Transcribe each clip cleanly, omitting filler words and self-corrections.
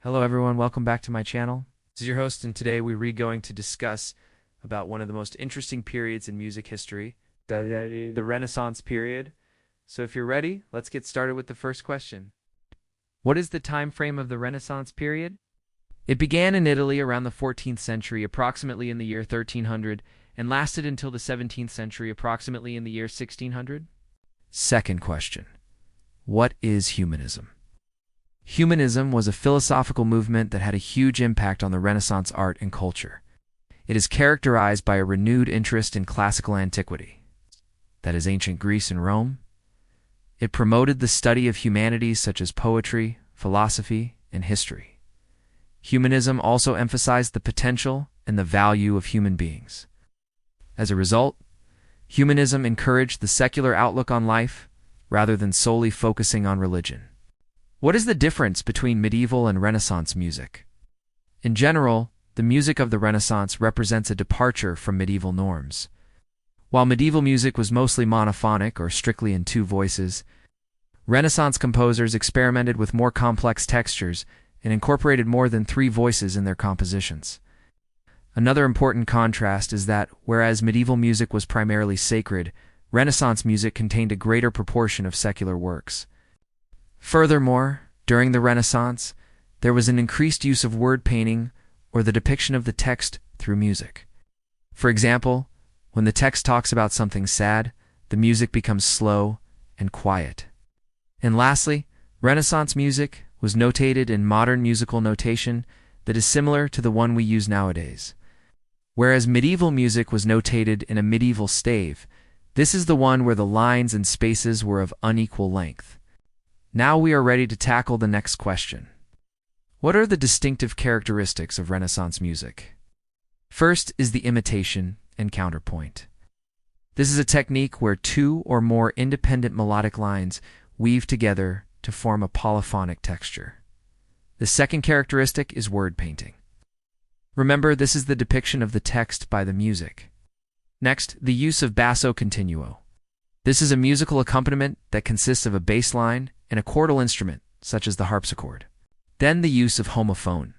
Hello everyone, welcome back to my channel. This is your host, and today we're going to discuss about one of the most interesting periods in music history, the Renaissance period. So if you're ready, let's get started with the first question. What is the time frame of the Renaissance period? It began in Italy around the 14th century, approximately in the year 1300, and lasted until the 17th century, approximately in the year 1600. Second question. What is humanism? Humanism was a philosophical movement that had a huge impact on the Renaissance art and culture. It is characterized by a renewed interest in classical antiquity, that is, ancient Greece and Rome. It promoted the study of humanities such as poetry, philosophy, and history. Humanism also emphasized the potential and the value of human beings. As a result, humanism encouraged the secular outlook on life rather than solely focusing on religion. What is the difference between medieval and Renaissance music? In general, the music of the Renaissance represents a departure from medieval norms. While medieval music was mostly monophonic or strictly in two voices, Renaissance composers experimented with more complex textures and incorporated more than three voices in their compositions. Another important contrast is that, whereas medieval music was primarily sacred, Renaissance music contained a greater proportion of secular works. Furthermore, during the Renaissance, there was an increased use of word painting or the depiction of the text through music. For example, when the text talks about something sad, the music becomes slow and quiet. And lastly, Renaissance music was notated in modern musical notation that is similar to the one we use nowadays. Whereas medieval music was notated in a medieval stave, this is the one where the lines and spaces were of unequal length. Now we are ready to tackle the next question. What are the distinctive characteristics of Renaissance music? First is the imitation and counterpoint. This is a technique where two or more independent melodic lines weave together to form a polyphonic texture. The second characteristic is word painting. Remember, this is the depiction of the text by the music. Next, the use of basso continuo. This is a musical accompaniment that consists of a bass line and a chordal instrument, such as the harpsichord. Then the use of homophone.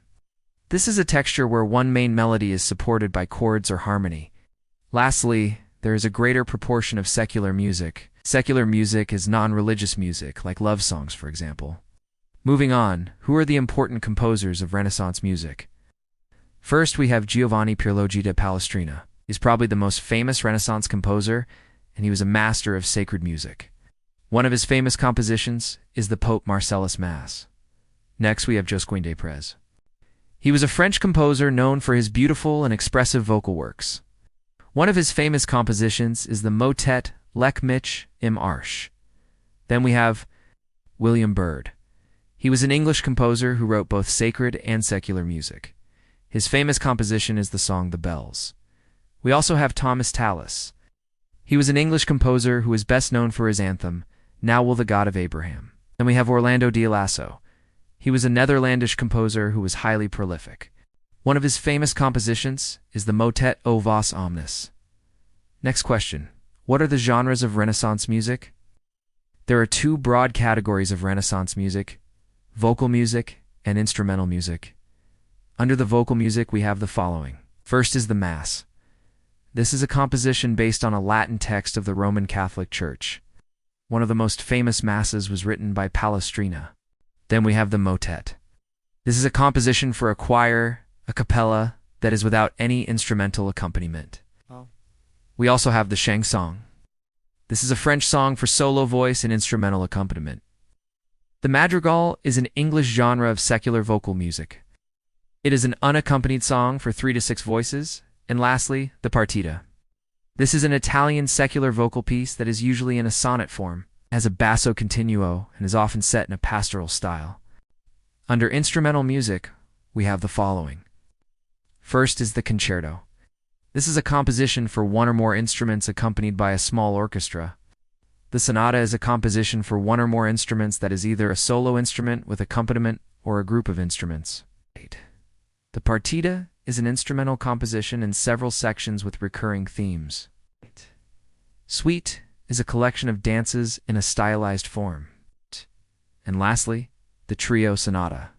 This is a texture where one main melody is supported by chords or harmony. Lastly, there is a greater proportion of secular music. Secular music is non-religious music, like love songs, for example. Moving on, who are the important composers of Renaissance music? First, we have Giovanni Pierluigi da Palestrina. He's probably the most famous Renaissance composer, and he was a master of sacred music. One of his famous compositions is the Pope Marcellus Mass. Next, we have Josquin des Prez. He was a French composer known for his beautiful and expressive vocal works. One of his famous compositions is the motet Lec mich im Arsch. Then we have William Byrd. He was an English composer who wrote both sacred and secular music. His famous composition is the song The Bells. We also have Thomas Tallis. He was an English composer who is best known for his anthem, Now Will the God of Abraham. Then we have Orlando di Lasso. He was a Netherlandish composer who was highly prolific. One of his famous compositions is the motet O Vos Omnis. Next question. What are the genres of Renaissance music? There are two broad categories of Renaissance music: vocal music and instrumental music. Under the vocal music, we have the following. First is the Mass. This is a composition based on a Latin text of the Roman Catholic Church. One of the most famous masses was written by Palestrina. Then we have the motet. This is a composition for a choir, a cappella, that is without any instrumental accompaniment. We also have the chanson. This is a French song for solo voice and instrumental accompaniment. The madrigal is an English genre of secular vocal music. It is an unaccompanied song for 3 to 6 voices. And lastly, the partita. This is an Italian secular vocal piece that is usually in a sonnet form, has a basso continuo, and is often set in a pastoral style. Under instrumental music, we have the following. First is the concerto. This is a composition for one or more instruments accompanied by a small orchestra. The sonata is a composition for one or more instruments that is either a solo instrument with accompaniment or a group of instruments. The partita is an instrumental composition in several sections with recurring themes. Suite is a collection of dances in a stylized form. And lastly, the trio sonata.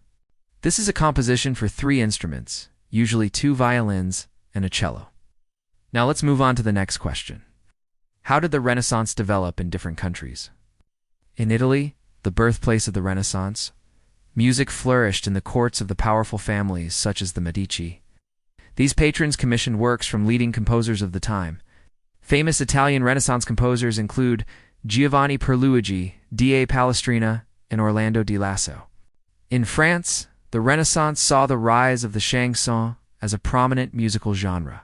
This is a composition for 3 instruments, usually 2 violins and a cello. Now let's move on to the next question. How did the Renaissance develop in different countries? In Italy, the birthplace of the Renaissance, music flourished in the courts of the powerful families such as the Medici. These patrons commissioned works from leading composers of the time. Famous Italian Renaissance composers include Giovanni Pierluigi, da Palestrina, and Orlando di Lasso. In France, the Renaissance saw the rise of the chanson as a prominent musical genre.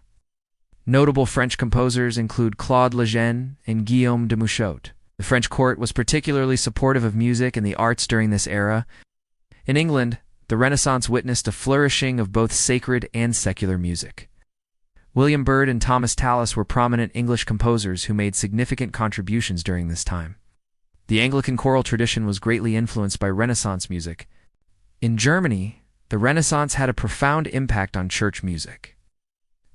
Notable French composers include Claude Lejeune and Guillaume de Mouchot. The French court was particularly supportive of music and the arts during this era. In England, the Renaissance witnessed a flourishing of both sacred and secular music. William Byrd and Thomas Tallis were prominent English composers who made significant contributions during this time. The Anglican choral tradition was greatly influenced by Renaissance music. In Germany, the Renaissance had a profound impact on church music.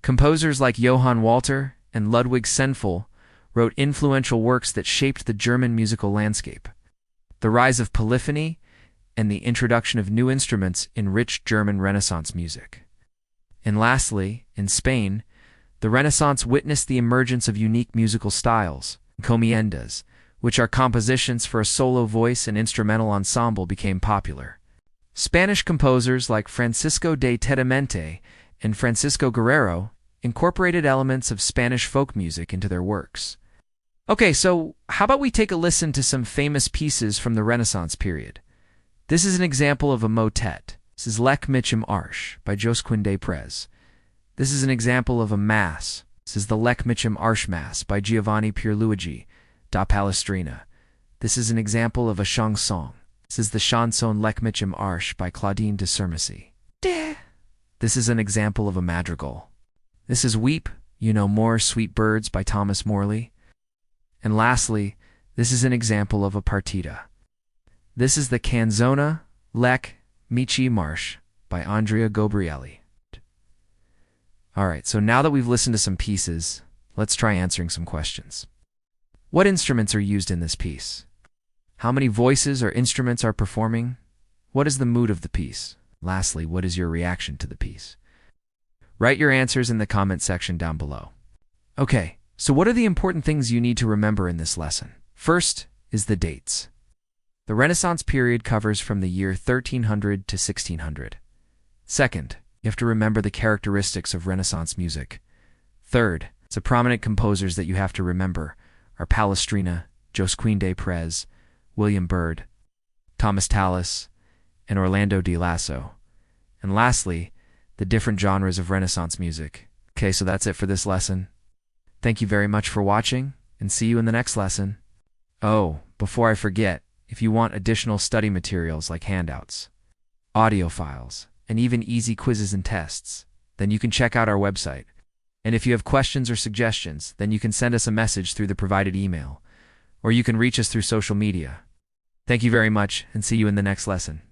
Composers like Johann Walter and Ludwig Senfl wrote influential works that shaped the German musical landscape. The rise of polyphony and the introduction of new instruments enriched German Renaissance music. And lastly, in Spain, the Renaissance witnessed the emergence of unique musical styles. Encomiendas, which are compositions for a solo voice and instrumental ensemble, became popular. Spanish composers like Francisco de Tedamente and Francisco Guerrero incorporated elements of Spanish folk music into their works. Okay, so how about we take a listen to some famous pieces from the Renaissance period? This is an example of a motet. This is Lec Mitchum Arsh by Josquin des Prez. This is an example of a mass. This is the Lec Mitchum Arsh Mass by Giovanni Pierluigi da Palestrina. This is an example of a chanson. This is the chanson Lec Mitchum Arsh by Claudine de Sermacy. This is an example of a madrigal. This is Weep, You Know More, Sweet Birds by Thomas Morley. And lastly, this is an example of a partita. This is the Canzona Lec Mitchum Arsh by Andrea Gabrieli. Alright, so now that we've listened to some pieces, let's try answering some questions. What instruments are used in this piece? How many voices or instruments are performing? What is the mood of the piece? Lastly, what is your reaction to the piece? Write your answers in the comment section down below. Okay, so what are the important things you need to remember in this lesson? First is the dates. The Renaissance period covers from the year 1300 to 1600. Second, you have to remember the characteristics of Renaissance music. Third, some prominent composers that you have to remember are Palestrina, Josquin des Prez, William Byrd, Thomas Tallis, and Orlando di Lasso. And lastly, the different genres of Renaissance music. Okay, so that's it for this lesson. Thank you very much for watching, and see you in the next lesson. Oh, before I forget, if you want additional study materials like handouts, audio files, and even easy quizzes and tests, then you can check out our website. And if you have questions or suggestions, then you can send us a message through the provided email, or you can reach us through social media. Thank you very much, and see you in the next lesson.